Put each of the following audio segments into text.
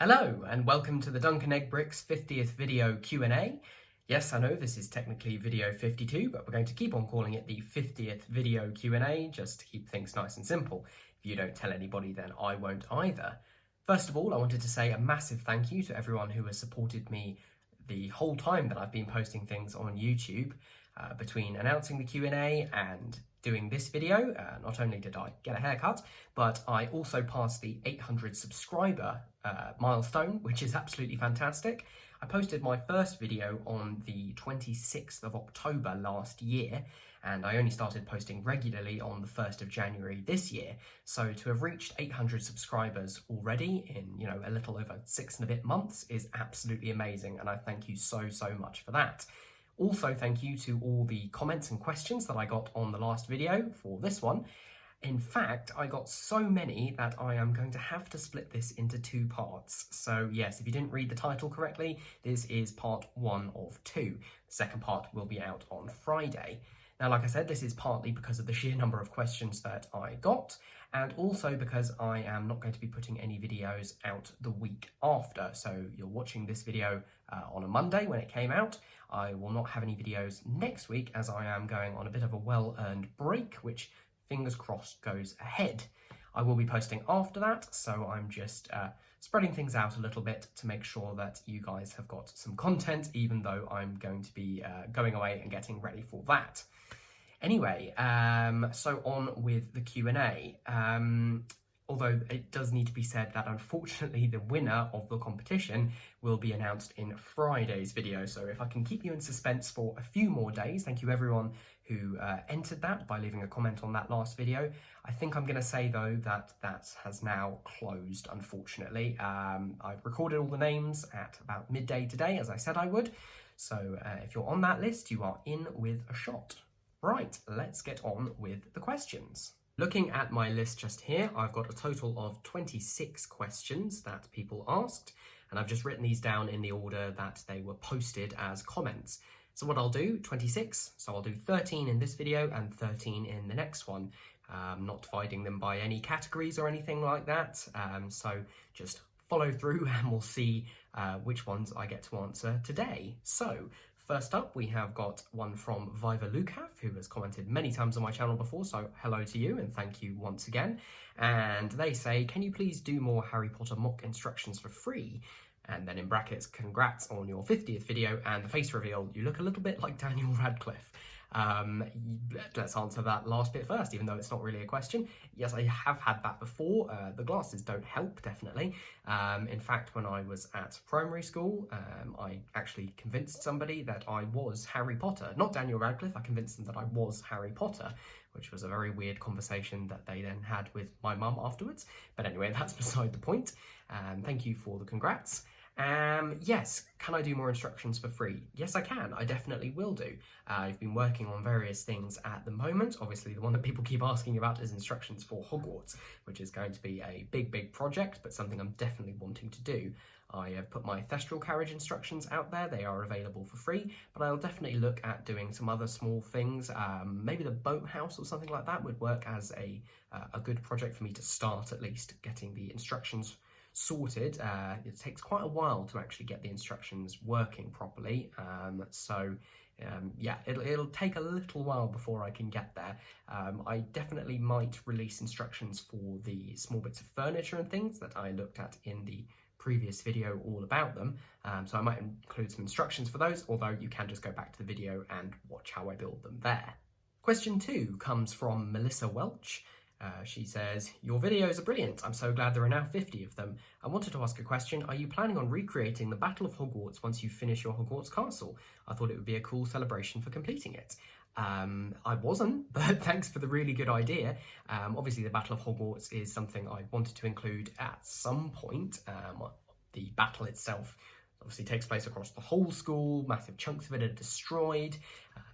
Hello and welcome to the Dunkandeggbricks 50th video Q&A. Yes, I know this is technically video 52, but we're going to keep on calling it the 50th video Q&A just to keep things nice and simple. If you don't tell anybody, then I won't either. First of all, I wanted to say a massive thank you to everyone who has supported me the whole time that I've been posting things on YouTube. Between announcing the Q&A and doing this video, not only did I get a haircut, but I also passed the 800 subscriber milestone, which is absolutely fantastic. I posted my first video on the 26th of October last year, and I only started posting regularly on the 1st of January this year. So to have reached 800 subscribers already in, a little over 6 and a bit months is absolutely amazing, and I thank you so much for that. Also, thank you to all the comments and questions that I got on the last video for this one. In fact, I got so many that I am going to have to split this into 2 parts. So yes, if you didn't read the title correctly, this is part 1 of 2. The second part will be out on Friday. Now, like I said, this is partly because of the sheer number of questions that I got, and also because I am not going to be putting any videos out the week after. So you're watching this video on a Monday when it came out. I will not have any videos next week as I am going on a bit of a well-earned break, which fingers crossed goes ahead. I will be posting after that, so I'm just spreading things out a little bit to make sure that you guys have got some content, even though I'm going to be going away and getting ready for that. Anyway, so on with the Q&A. Although it does need to be said that unfortunately the winner of the competition will be announced in Friday's video. So if I can keep you in suspense for a few more days, thank you everyone who entered that by leaving a comment on that last video. I think I'm going to say though that that has now closed, unfortunately. I've recorded all the names at about midday today, as I said I would. So if you're on that list, you are in with a shot. Right, let's get on with the questions. Looking at my list just here, I've got a total of 26 questions that people asked, and I've just written these down in the order that they were posted as comments. So what I'll do, 26, so I'll do 13 in this video and 13 in the next one. Not dividing them by any categories or anything like that, so just follow through and we'll see which ones I get to answer today. So, first up, we have got one from Viva Lukav, who has commented many times on my channel before, so hello to you and thank you once again. And they say, can you please do more Harry Potter mock instructions for free? And then in brackets, congrats on your 50th video and the face reveal. You look a little bit like Daniel Radcliffe. Let's answer that last bit first, even though it's not really a question. Yes, I have had that before. The glasses don't help, definitely. In fact, when I was at primary school, I actually convinced somebody that I was Harry Potter. Not Daniel Radcliffe, I convinced them that I was Harry Potter, which was a very weird conversation that they then had with my mum afterwards. But anyway, that's beside the point. Thank you for the congrats. Yes, can I do more instructions for free? Yes, I can. I definitely will do. I've been working on various things at the moment. Obviously, the one that people keep asking about is instructions for Hogwarts, which is going to be a big project, but something I'm definitely wanting to do. I have put my Thestral carriage instructions out there. They are available for free, but I'll definitely look at doing some other small things. Maybe the boathouse or something like that would work as a good project for me to start, at least, getting the instructions sorted. It takes quite a while to actually get the instructions working properly, yeah, it'll take a little while before I can get there. I definitely might release instructions for the small bits of furniture and things that I looked at in the previous video all about them, so I might include some instructions for those, although you can just go back to the video and watch how I build them there. Question 2 comes from Melissa Welch. She says, your videos are brilliant. I'm so glad there are now 50 of them. I wanted to ask a question. Are you planning on recreating the Battle of Hogwarts once you finish your Hogwarts castle? I thought it would be a cool celebration for completing it. I wasn't, but thanks for the really good idea. Obviously, the Battle of Hogwarts is something I wanted to include at some point. The battle itself obviously takes place across the whole school, massive chunks of it are destroyed,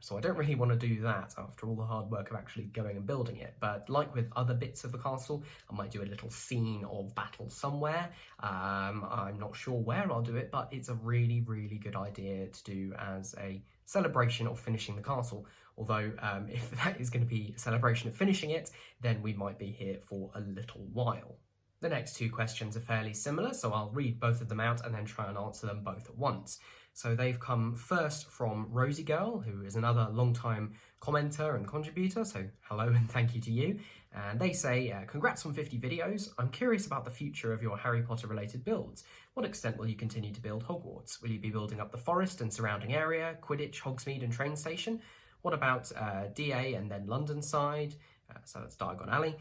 so I don't really want to do that after all the hard work of actually going and building it. But like with other bits of the castle, I might do a little scene of battle somewhere. I'm not sure where I'll do it, but it's a really good idea to do as a celebration of finishing the castle. Although if that is going to be a celebration of finishing it, then we might be here for a little while. The next two questions are fairly similar, so I'll read both of them out and then try and answer them both at once. So they've come first from Rosie Girl, who is another long-time commenter and contributor, so hello and thank you to you. And they say, congrats on 50 videos. I'm curious about the future of your Harry Potter related builds. What extent will you continue to build Hogwarts? Will you be building up the forest and surrounding area, Quidditch, Hogsmeade and train station? What about DA and then London side? So that's Diagon Alley.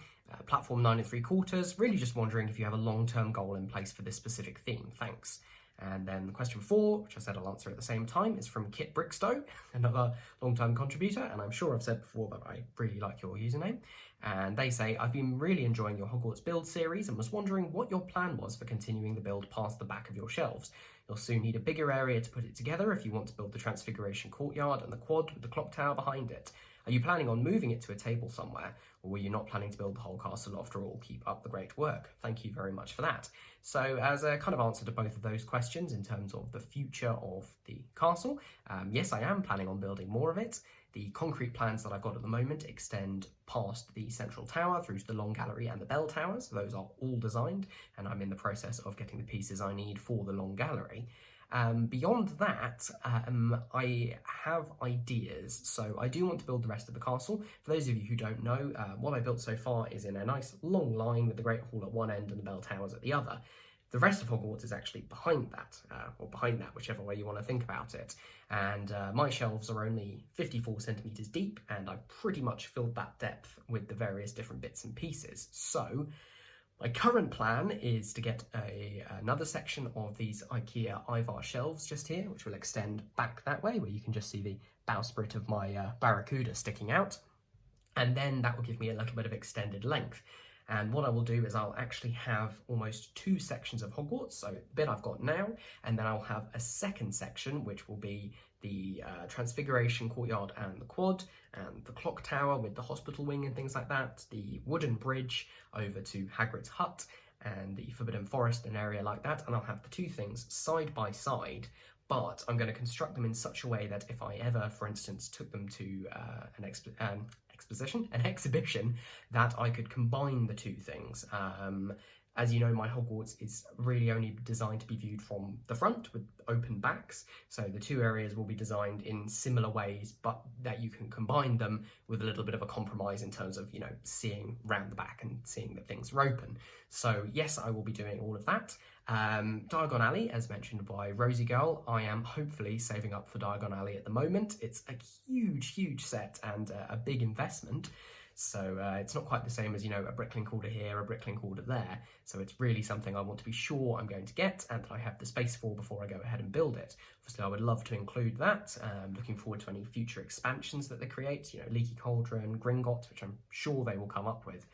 Platform 9 3/4. Really just wondering if you have a long-term goal in place for this specific theme. Thanks. And then question 4, which I said I'll answer at the same time, is from Kit Brickstow, another long-time contributor, and I'm sure I've said before that I really like your username. And they say, I've been really enjoying your Hogwarts build series and was wondering what your plan was for continuing the build past the back of your shelves. You'll soon need a bigger area to put it together if you want to build the Transfiguration Courtyard and the quad with the clock tower behind it. Are you planning on moving it to a table somewhere, or were you not planning to build the whole castle after all? Keep up the great work. Thank you very much for that. So as a kind of answer to both of those questions in terms of the future of the castle, yes, I am planning on building more of it. The concrete plans that I've got at the moment extend past the central tower through to the long gallery and the bell towers. Those are all designed, and I'm in the process of getting the pieces I need for the long gallery. Beyond that, I have ideas, so I do want to build the rest of the castle. For those of you who don't know, what I built so far is in a nice long line with the Great Hall at one end and the bell towers at the other. The rest of Hogwarts is actually behind that, whichever way you want to think about it. And my shelves are only 54 centimetres deep, and I've pretty much filled that depth with the various different bits and pieces. So my current plan is to get another section of these IKEA Ivar shelves just here, which will extend back that way, where you can just see the bowsprit of my Barracuda sticking out. And then that will give me a little bit of extended length. And what I will do is I'll actually have almost 2 sections of Hogwarts, so the bit I've got now, and then I'll have a second section, which will be the Transfiguration Courtyard and the quad, and the clock tower with the hospital wing and things like that, the wooden bridge over to Hagrid's hut, and the Forbidden Forest, an area like that, and I'll have the 2 things side by side, but I'm going to construct them in such a way that if I ever, for instance, took them to an exhibition, that I could combine the 2 things. As you know, my Hogwarts is really only designed to be viewed from the front with open backs, so the 2 areas will be designed in similar ways, but that you can combine them with a little bit of a compromise in terms of, seeing round the back and seeing that things are open. So yes, I will be doing all of that. Diagon Alley, as mentioned by Rosie Girl, I am hopefully saving up for Diagon Alley at the moment. It's a huge set and a big investment. So it's not quite the same as, a Bricklink order here, a Bricklink order there. So it's really something I want to be sure I'm going to get and that I have the space for before I go ahead and build it. Obviously, I would love to include that. Looking forward to any future expansions that they create, Leaky Cauldron, Gringotts, which I'm sure they will come up with.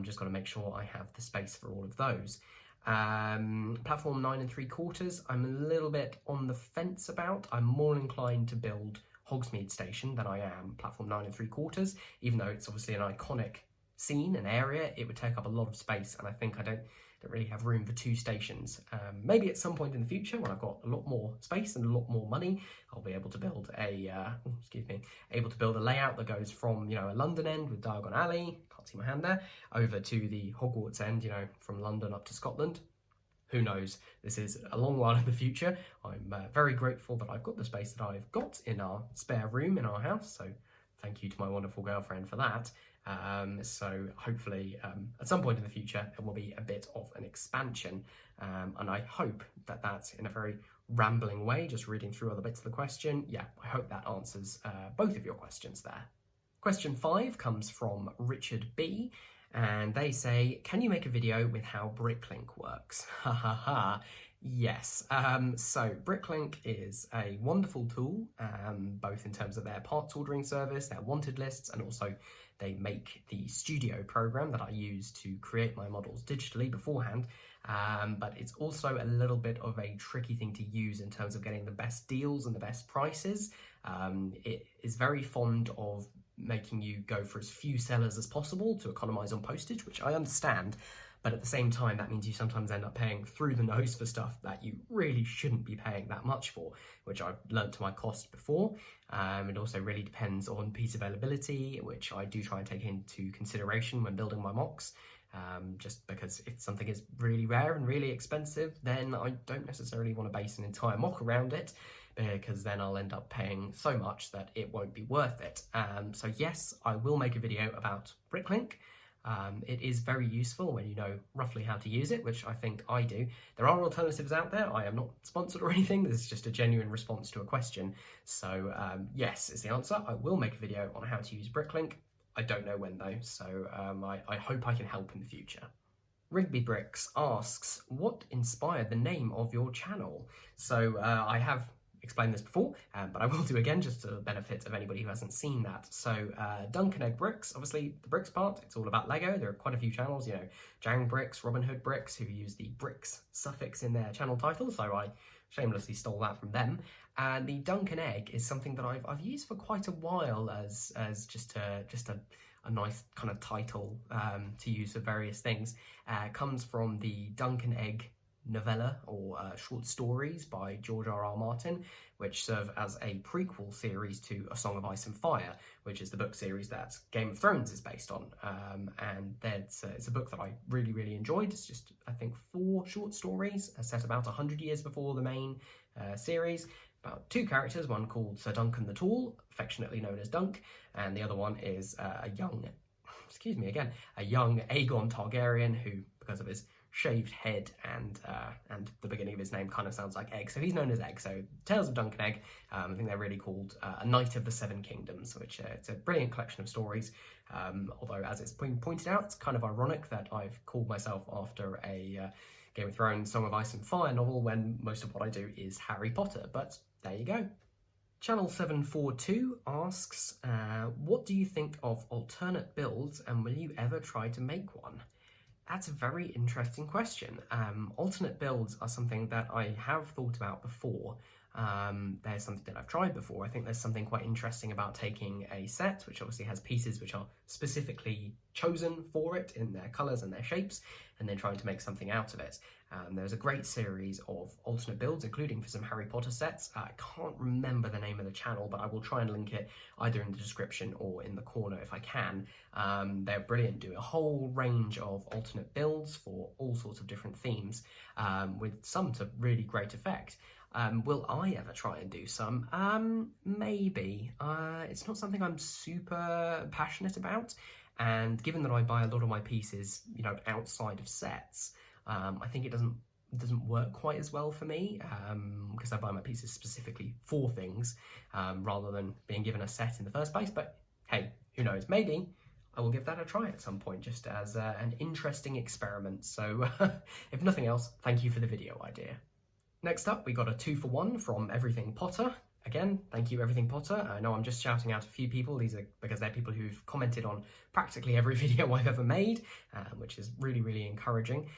Just got to make sure I have the space for all of those. Platform 9 3/4, I'm a little bit on the fence about. I'm more inclined to build Hogsmeade Station than I am Platform 9 3/4, even though it's obviously an iconic scene and area. It would take up a lot of space, and I think I don't really have room for 2 stations. Maybe at some point in the future, when I've got a lot more space and a lot more money, I'll be able to build a layout that goes from a London end with Diagon Alley, can't see my hand there, over to the Hogwarts end, from London up to Scotland. Who knows? This is a long while in the future. I'm very grateful that I've got the space that I've got in our spare room in our house, so thank you to my wonderful girlfriend for that. So hopefully at some point in the future it will be a bit of an expansion, and I hope that that's in a very rambling way, just reading through other bits of the question. Yeah, I hope that answers both of your questions there. Question 5 comes from Richard B, and they say, can you make a video with how Bricklink works? Ha ha ha. Yes, so Bricklink is a wonderful tool, both in terms of their parts ordering service, their wanted lists, and also they make the studio program that I use to create my models digitally beforehand. But it's also a little bit of a tricky thing to use in terms of getting the best deals and the best prices. It is very fond of making you go for as few sellers as possible to economize on postage, which I understand, but at the same time that means you sometimes end up paying through the nose for stuff that you really shouldn't be paying that much for, which I've learned to my cost before. It also really depends on piece availability, which I do try and take into consideration when building my mocks. just because if something is really rare and really expensive, then I don't necessarily want to base an entire mock around it, because then I'll end up paying so much that it won't be worth it. So yes, I will make a video about Bricklink. It is very useful when you know roughly how to use it, which I think I do. There are alternatives out there. I am not sponsored or anything. This is just a genuine response to a question. So yes is the answer. I will make a video on how to use Bricklink. I don't know when though, so I hope I can help in the future. Rigby Bricks asks, what inspired the name of your channel? So I have explained this before, but I will do again just for the benefit of anybody who hasn't seen that. So Dunkandeggbricks, obviously the bricks part, it's all about Lego. There are quite a few channels, you know, Jang Bricks, Robin Hood Bricks, who use the bricks suffix in their channel title, so I shamelessly stole that from them. And the Duncan Egg is something that I've used for quite a while as just a nice kind of title to use for various things. Comes from the Duncan Egg novella or short stories by George R.R. Martin, which serve as a prequel series to A Song of Ice and Fire, which is the book series that Game of Thrones is based on. And it's a book that I really enjoyed. It's just, I think, 4 short stories set about 100 years before the main series, about 2 characters, one called Sir Duncan the Tall, affectionately known as Dunk, and the other one is a young Aegon Targaryen who, because of his shaved head and the beginning of his name kind of sounds like egg, so he's known as Egg. So Tales of Duncan Egg, I think they're really called A Knight of the Seven Kingdoms, which it's a brilliant collection of stories, although as it's been pointed out, it's kind of ironic that I've called myself after a Game of Thrones Song of Ice and Fire novel when most of what I do is Harry Potter, but there you go. Channel 742 asks, what do you think of alternate builds and will you ever try to make one? That's a very interesting question. Alternate builds are something that I have thought about before. There's something that I've tried before. I think there's something quite interesting about taking a set, which obviously has pieces which are specifically chosen for it in their colours and their shapes, and then trying to make something out of it. There's a great series of alternate builds, including for some Harry Potter sets. I can't remember the name of the channel, but I will try and link it either in the description or in the corner if I can. They're brilliant, do a whole range of alternate builds for all sorts of different themes, with some to really great effect. Will I ever try and do some? Maybe. It's not something I'm super passionate about, and given that I buy a lot of my pieces, you know, outside of sets, I think it doesn't work quite as well for me, because I buy my pieces specifically for things, rather than being given a set in the first place. But hey, who knows? Maybe I will give that a try at some point, just as an interesting experiment. So if nothing else, thank you for the video idea. Next up, we got a 2-for-1 from Everything Potter. Again, thank you, Everything Potter. I know I'm just shouting out a few people. These are because they're people who've commented on practically every video I've ever made, which is really encouraging.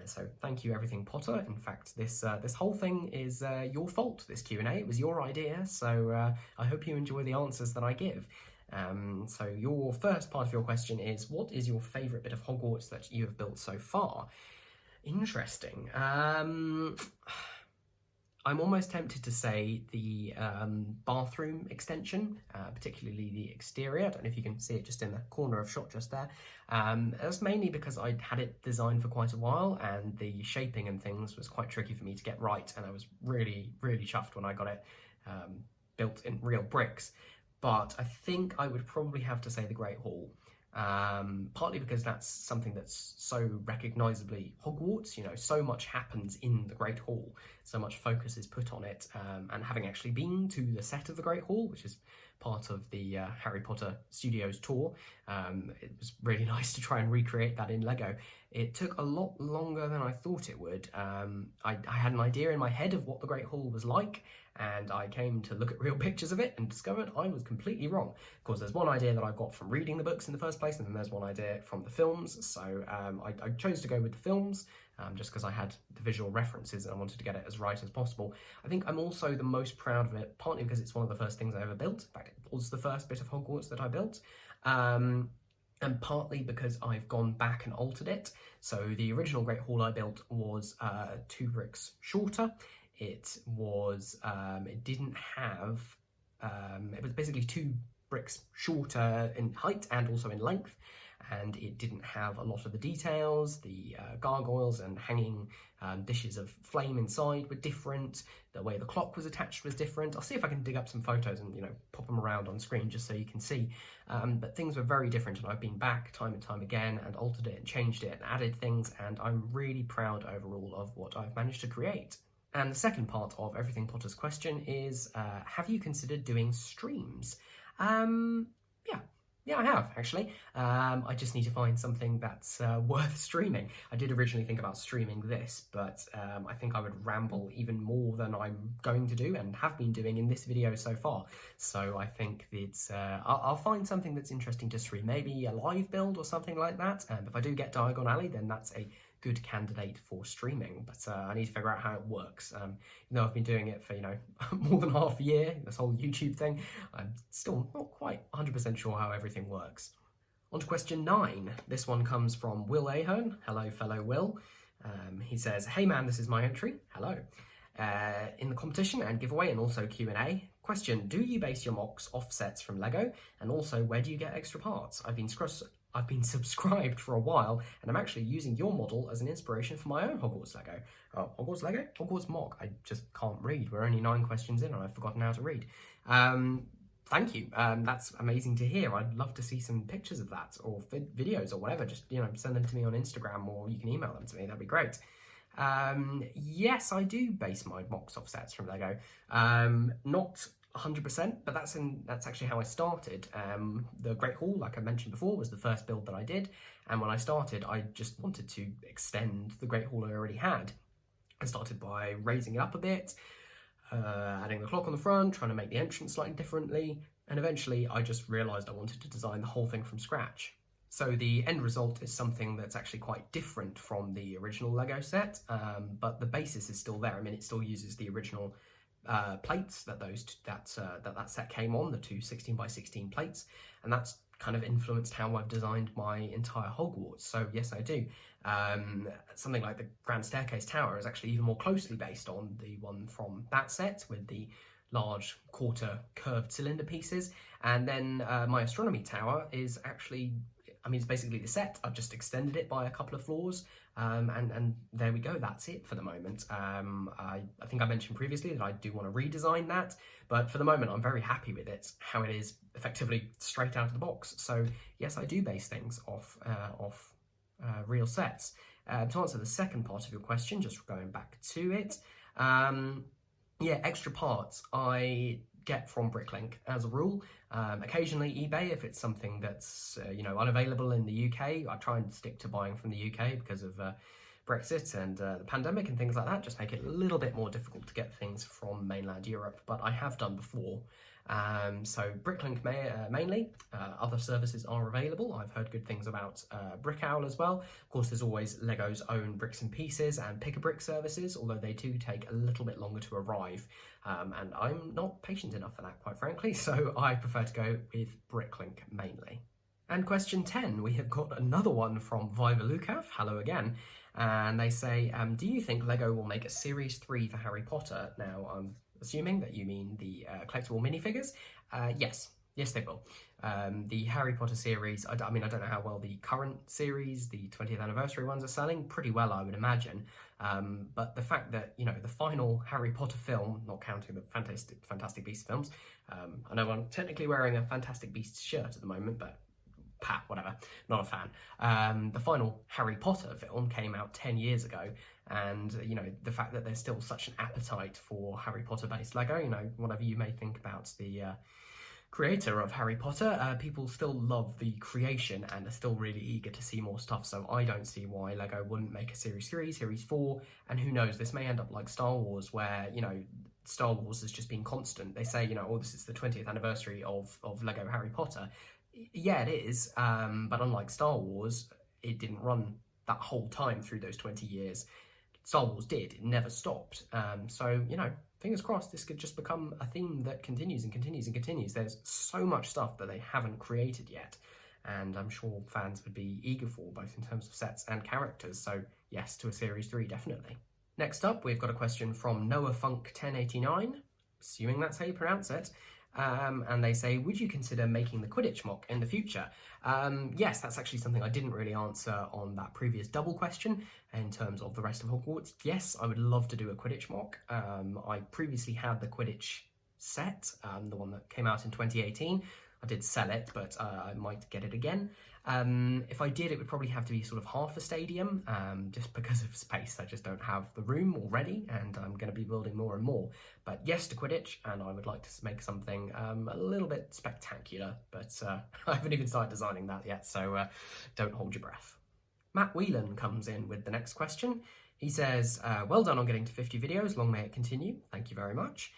So thank you, Everything Potter. In fact, this whole thing is your fault, this Q&A. It was your idea, so I hope you enjoy the answers that I give. So your first part of your question is, what is your favourite bit of Hogwarts that you have built so far? Interesting. I'm almost tempted to say the bathroom extension, particularly the exterior. I don't know if you can see it just in the corner of shot just there. That's mainly because I'd had it designed for quite a while and the shaping and things was quite tricky for me to get right, and I was really chuffed when I got it built in real bricks. But I think I would probably have to say the Great Hall. Partly because that's something that's so recognisably Hogwarts, you know, so much happens in the Great Hall, so much focus is put on it, and having actually been to the set of the Great Hall, which is part of the Harry Potter Studios tour, it was really nice to try and recreate that in Lego. It took a lot longer than I thought it would. I had an idea in my head of what the Great Hall was like, and I came to look at real pictures of it and discovered I was completely wrong. Of course, there's one idea that I got from reading the books in the first place, and then there's one idea from the films, so I chose to go with the films, just because I had the visual references and I wanted to get it as right as possible. I think I'm also the most proud of it, partly because it's one of the first things I ever built. In fact, it was the first bit of Hogwarts that I built. And partly because I've gone back and altered it. So the original Great Hall I built was 2 bricks shorter. It was, it didn't have, it was basically 2 bricks shorter in height and also in length. and it didn't have a lot of the details. The gargoyles and hanging dishes of flame inside were different. The way the clock was attached was different. I'll see if I can dig up some photos and, pop them around on screen just so you can see. But things were very different, and I've been back time and time again and altered it and changed it and added things, and I'm really proud overall of what I've managed to create. And the second part of Everything Potter's question is, have you considered doing streams? Yeah, I have, actually. I just need to find something that's worth streaming. I did originally think about streaming this, but I think I would ramble even more than I'm going to do and have been doing in this video so far. So I think it's, I'll find something that's interesting to stream, maybe a live build or something like that. If I do get Diagon Alley, then that's a good candidate for streaming, but I need to figure out how it works. Even though I've been doing it for, more than half a year, this whole YouTube thing, I'm still not quite 100% sure how everything works. On to question 9. This one comes from Will Ahern. Hello, fellow Will. He says, "Hey man, this is my entry." Hello. In the competition and giveaway and also Q&A. Question, do you base your mocks off sets from Lego? And also, where do you get extra parts? I've been subscribed for a while, and I'm actually using your model as an inspiration for my own Hogwarts Lego. Oh, Hogwarts Lego? Hogwarts mock. I just can't read. We're only 9 questions in and I've forgotten how to read. Thank you. That's amazing to hear. I'd love to see some pictures of that, or videos or whatever. Just, send them to me on Instagram, or you can email them to me. That'd be great. Yes, I do base my mocks off sets from Lego. Not 100%, but that's actually how I started. The Great Hall, like I mentioned before, was the first build that I did, and when I started, I just wanted to extend the Great Hall I already had. I started by raising it up a bit, adding the clock on the front, trying to make the entrance slightly differently, and eventually I just realised I wanted to design the whole thing from scratch. So the end result is something that's actually quite different from the original Lego set, but the basis is still there. I mean, it still uses the original plates that that set came on, the two 16x16 plates, and that's kind of influenced how I've designed my entire Hogwarts. So yes, I do. Something like the Grand Staircase Tower is actually even more closely based on the one from that set, with the large quarter curved cylinder pieces. And then my Astronomy Tower is actually, it's basically the set. I've just extended it by a couple of floors, and there we go. That's it for the moment. I think I mentioned previously that I do want to redesign that, but for the moment I'm very happy with it, how it is effectively straight out of the box. So yes, I do base things off real sets. To answer the second part of your question, just going back to it, yeah, extra parts I get from Bricklink as a rule. Occasionally eBay if it's something that's unavailable in the UK. I try and stick to buying from the UK because of Brexit and the pandemic and things like that. Just make it a little bit more difficult to get things from mainland Europe, but I have done before. So Bricklink mainly. Other services are available. I've heard good things about Brickowl as well. Of course, there's always Lego's own Bricks and Pieces and Pick-a-Brick services, although they do take a little bit longer to arrive. And I'm not patient enough for that, quite frankly, so I prefer to go with Bricklink mainly. And question 10, we have got another one from Viva Lukav. Hello again. And they say, do you think Lego will make a Series 3 for Harry Potter? Now, I'm assuming that you mean the collectible minifigures. Yes, they will. The Harry Potter series, I don't know how well the current series, the 20th anniversary ones, are selling. Pretty well, I would imagine. But the fact that, the final Harry Potter film, not counting the Fantastic Beasts films, I know I'm technically wearing a Fantastic Beasts shirt at the moment, but whatever, not a fan. The final Harry Potter film came out 10 years ago, and the fact that there's still such an appetite for Harry Potter based Lego, whatever you may think about the creator of Harry Potter, people still love the creation and are still really eager to see more stuff. So I don't see why Lego wouldn't make a Series 3, Series 4, and who knows, this may end up like Star Wars, where Star Wars has just been constant. They say, this is the 20th anniversary of Lego Harry Potter. Yeah, it is, but unlike Star Wars, it didn't run that whole time through those 20 years. Star Wars did, it never stopped. So, fingers crossed this could just become a theme that continues and continues and continues. There's so much stuff that they haven't created yet, and I'm sure fans would be eager for, both in terms of sets and characters. So yes, to a Series 3, definitely. Next up, we've got a question from Noah Funk 1089, assuming that's how you pronounce it. And they say, would you consider making the Quidditch mock in the future? Yes, that's actually something I didn't really answer on that previous double question in terms of the rest of Hogwarts. Yes, I would love to do a Quidditch mock. I previously had the Quidditch set, the one that came out in 2018. I did sell it, but I might get it again. If I did, it would probably have to be sort of half a stadium, just because of space. I just don't have the room already, and I'm going to be building more and more. But yes to Quidditch, and I would like to make something a little bit spectacular, but I haven't even started designing that yet, so don't hold your breath. Matt Whelan comes in with the next question. He says, well done on getting to 50 videos, long may it continue. Thank you very much.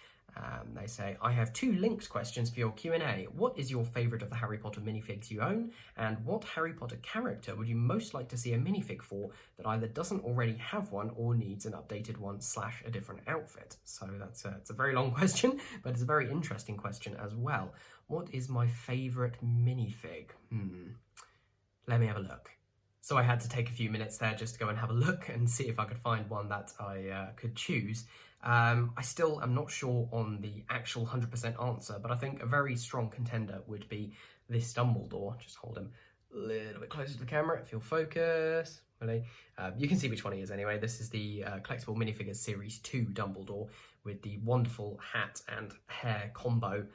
They say, I have 2 linked questions for your Q&A. What is your favourite of the Harry Potter minifigs you own? And what Harry Potter character would you most like to see a minifig for that either doesn't already have one or needs an updated one / a different outfit? So it's a very long question, but it's a very interesting question as well. What is my favourite minifig? Let me have a look. So I had to take a few minutes there just to go and have a look and see if I could find one that I could choose. I still am not sure on the actual 100% answer, but I think a very strong contender would be this Dumbledore. Just hold him a little bit closer to the camera if you'll focus. Really. You can see which one he is anyway. This is the Collectible Minifigures Series 2 Dumbledore with the wonderful hat and hair combo,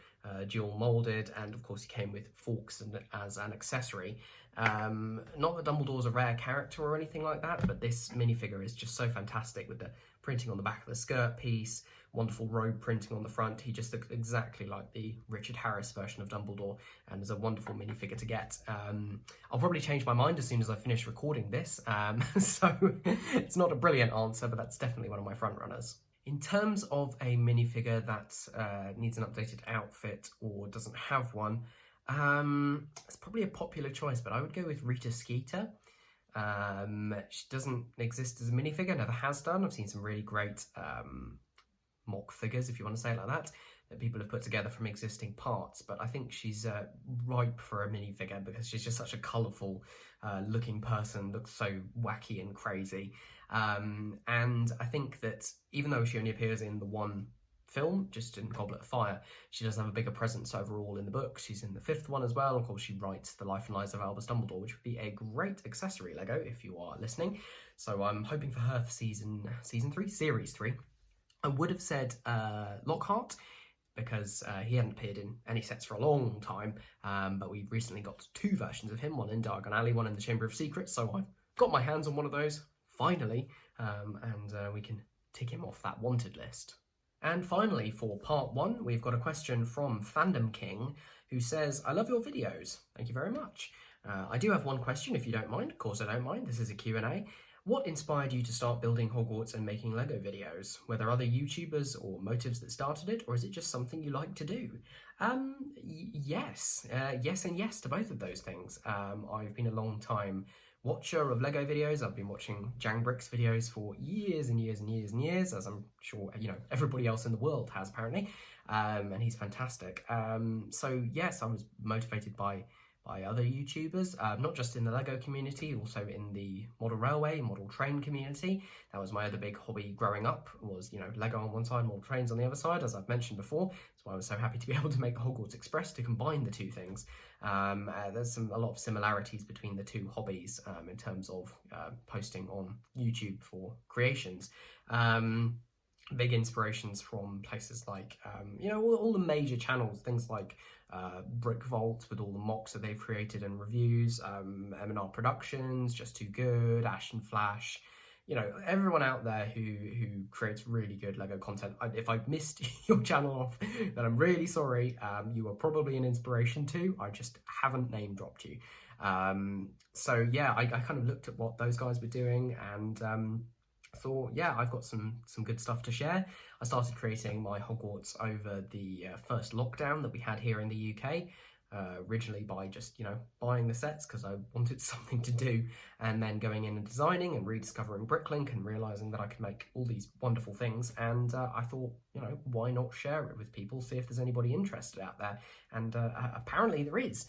dual moulded, and of course he came with forks as an accessory. Not that Dumbledore's a rare character or anything like that, but this minifigure is just so fantastic with the printing on the back of the skirt piece, wonderful robe printing on the front. He just looks exactly like the Richard Harris version of Dumbledore, and is a wonderful minifigure to get. I'll probably change my mind as soon as I finish recording this, so it's not a brilliant answer, but that's definitely one of my front runners. In terms of a minifigure that needs an updated outfit or doesn't have one, it's probably a popular choice, but I would go with Rita Skeeter. She doesn't exist as a minifigure, never has done. I've seen some really great mock figures, if you want to say it like that people have put together from existing parts, but I think she's ripe for a minifigure because she's just such a colourful looking person, looks so wacky and crazy. And I think that even though she only appears in the one film, just in Goblet of Fire, she does have a bigger presence overall in the book. She's in the 5th one as well. Of course, she writes The Life and Lives of Albus Dumbledore, which would be a great accessory Lego if you are listening. So I'm hoping for her for series 3. I would have said Lockhart, because he hadn't appeared in any sets for a long time, but we've recently got 2 versions of him, one in Diagon Alley, one in the Chamber of Secrets, so I've got my hands on one of those, finally, and we can tick him off that wanted list. And finally, for part 1, we've got a question from Fandom King, who says, I love your videos. Thank you very much. I do have one question, if you don't mind. Of course I don't mind, this is a Q&A. What inspired you to start building Hogwarts and making Lego videos? Were there other YouTubers or motives that started it, or is it just something you like to do? Yes and yes to both of those things. I've been a long time watcher of Lego videos. I've been watching Dunkandeggbricks videos for years and years and years and years, as I'm sure everybody else in the world has apparently, and he's fantastic. So yes, I was motivated by other YouTubers, not just in the Lego community, also in the model railway, model train community. That was my other big hobby growing up, was, Lego on one side, model trains on the other side, as I've mentioned before. That's why I was so happy to be able to make the Hogwarts Express to combine the two things. There's a lot of similarities between the two hobbies in terms of posting on YouTube for creations. Big inspirations from places like, all the major channels, things like Brick Vault with all the mocks that they've created and reviews, M&R Productions, Just Too Good, Ash and Flash, everyone out there who creates really good Lego content. If I've missed your channel off, then I'm really sorry. You are probably an inspiration too. I just haven't name dropped you. So yeah, I kind of looked at what those guys were doing and thought, yeah, I've got some good stuff to share. I started creating my Hogwarts over the first lockdown that we had here in the UK, originally by just, buying the sets because I wanted something to do, and then going in and designing and rediscovering Bricklink and realising that I could make all these wonderful things, and I thought, why not share it with people, see if there's anybody interested out there, and apparently there is.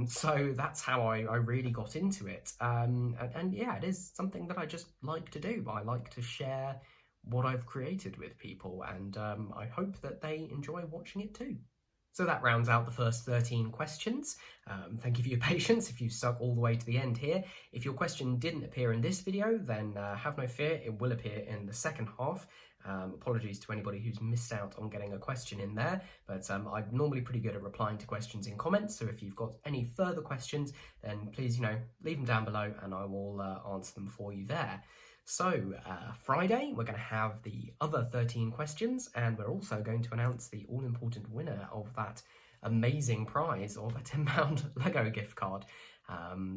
So that's how I really got into it, and yeah, it is something that I just like to do. I like to share what I've created with people, and I hope that they enjoy watching it too. So that rounds out the first 13 questions. Thank you for your patience if you stuck all the way to the end here. If your question didn't appear in this video, then have no fear, it will appear in the second half. Apologies to anybody who's missed out on getting a question in there, but I'm normally pretty good at replying to questions in comments, so if you've got any further questions, then please, leave them down below and I will answer them for you there. So, Friday, we're going to have the other 13 questions, and we're also going to announce the all-important winner of that amazing prize of a £10 Lego gift card.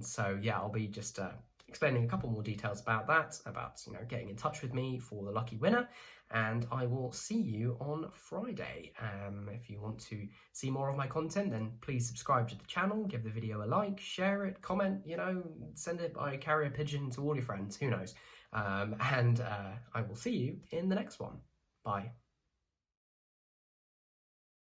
So, yeah, I'll be just explaining a couple more details about that, about, getting in touch with me for the lucky winner, and I will see you on Friday. If you want to see more of my content, then please subscribe to the channel, give the video a like, share it, comment, send it by carrier pigeon to all your friends, who knows. And I will see you in the next one. Bye.